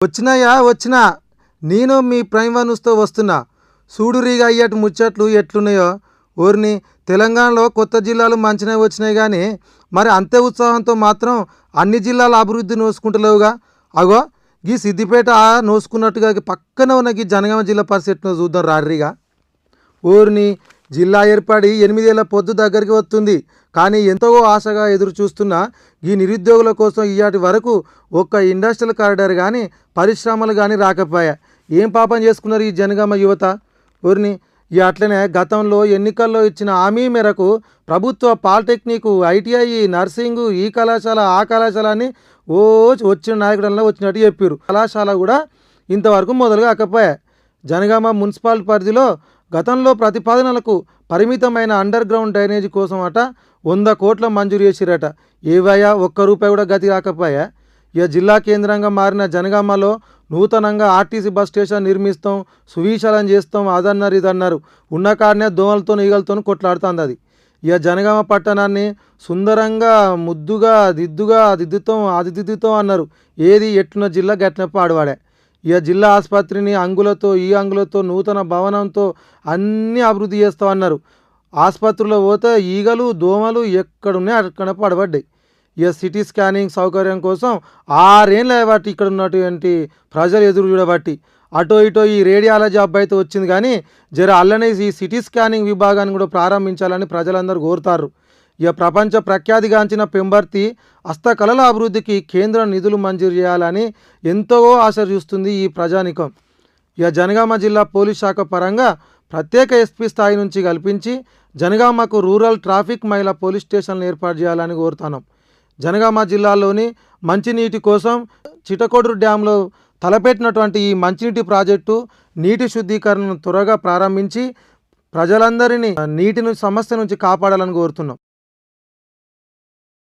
వచ్చినాయా వచ్చినా నేను మీ ప్రైమ్ వన్స్తో వస్తున్నా. సూడురీగా అయ్యటి ముచ్చట్లు ఎట్లున్నాయో. ఊరిని తెలంగాణలో కొత్త జిల్లాలు మంచిగా వచ్చినాయి కానీ మరి అంతే ఉత్సాహంతో మాత్రం అన్ని జిల్లాల అభివృద్ధి నోసుకుంటలేవుగా. అగో గీ సిద్దిపేట నోసుకున్నట్టుగా పక్కన ఉన్న గీ జనగామ జిల్లా పరిస్థితిలో చూద్దాం రారీగా. ఊరిని జిల్లా ఏర్పడి 8 ఏళ్ల పొద్దు దగ్గరికి వస్తుంది కానీ ఎంతో ఆశగా ఎదురు చూస్తున్న ఈ నిరుద్యోగుల కోసం ఇయాటి వరకు ఒక్క ఇండస్ట్రియల్ కారిడార్ కానీ పరిశ్రమలు కానీ రాకపోయా. ఏం పాపం చేసుకున్నారు ఈ జనగామ యువత. ఊరిని అట్లనే గతంలో ఎన్నికల్లో ఇచ్చిన హామీ మేరకు ప్రభుత్వ పాలిటెక్నిక్, ఐటీఐ, నర్సింగు, ఈ కళాశాల ఆ కళాశాల అని వచ్చిన నాయకుడంలో వచ్చినట్టు చెప్పారు. కళాశాల కూడా ఇంతవరకు మొదలు కాకపోయా. జనగామ మున్సిపాలిటీ పరిధిలో గతంలో ప్రతిపాదనలకు పరిమితమైన అండర్ గ్రౌండ్ డ్రైనేజీ కోసం 100 కోట్ల మంజూరు చేసిరట. ఏవయ్యా ఒక్క రూపాయి కూడా గతి కాకపోయా. జిల్లా కేంద్రంగా మారిన జనగామలో నూతనంగా ఆర్టీసీ బస్ స్టేషన్ నిర్మిస్తాం, సువిశాలం చేస్తాం, అదన్నారు ఇదన్నారు. ఉన్న కాడనే దోమలతో ఈగలతో కొట్లాడుతుంది అది. జనగామ పట్టణాన్ని సుందరంగా ముద్దుగా దిద్దుతాం అన్నారు. ఏది ఎట్లున్న జిల్లా గట్టిన పాడువాడే. జిల్లా ఆసుపత్రిని అంగులతో ఈ అంగులతో నూతన భవనంతో అన్నీ అభివృద్ధి చేస్తామన్నారు. ఆసుపత్రిలో పోతే ఈగలు దోమలు ఎక్కడున్నాయి అక్కడ పడబడ్డాయి. సిటీ స్కానింగ్ సౌకర్యం కోసం 6 ఏళ్ళు బట్టి ఇక్కడ ఉన్నటువంటి ప్రజలు ఎదురు చూడబట్టి అటో ఇటో ఈ రేడియాలజీ అబ్బాయి అయితే వచ్చింది కానీ అల్లనే ఈ సిటీ స్కానింగ్ విభాగాన్ని కూడా ప్రారంభించాలని ప్రజలందరూ కోరుతారు. ప్రపంచ ప్రఖ్యాతిగాంచిన పెంబర్తి హస్తకళల అభివృద్ధికి కేంద్రం నిధులు మంజూరు చేయాలని ఎంతో ఆశ చూస్తుంది ఈ ప్రజానికం. జనగామ జిల్లా పోలీస్ శాఖ పరంగా ప్రత్యేక ఎస్పీ స్థాయి నుంచి కల్పించి జనగామకు రూరల్ ట్రాఫిక్ మహిళా పోలీస్ స్టేషన్లు ఏర్పాటు చేయాలని కోరుతున్నాం. జనగామ జిల్లాలోని మంచినీటి కోసం చిటకోడూరు డ్యాంలో తలపెట్టినటువంటి ఈ మంచినీటి ప్రాజెక్టు నీటి శుద్ధీకరణను త్వరగా ప్రారంభించి ప్రజలందరినీ నీటిని సమస్య నుంచి కాపాడాలని కోరుతున్నాం.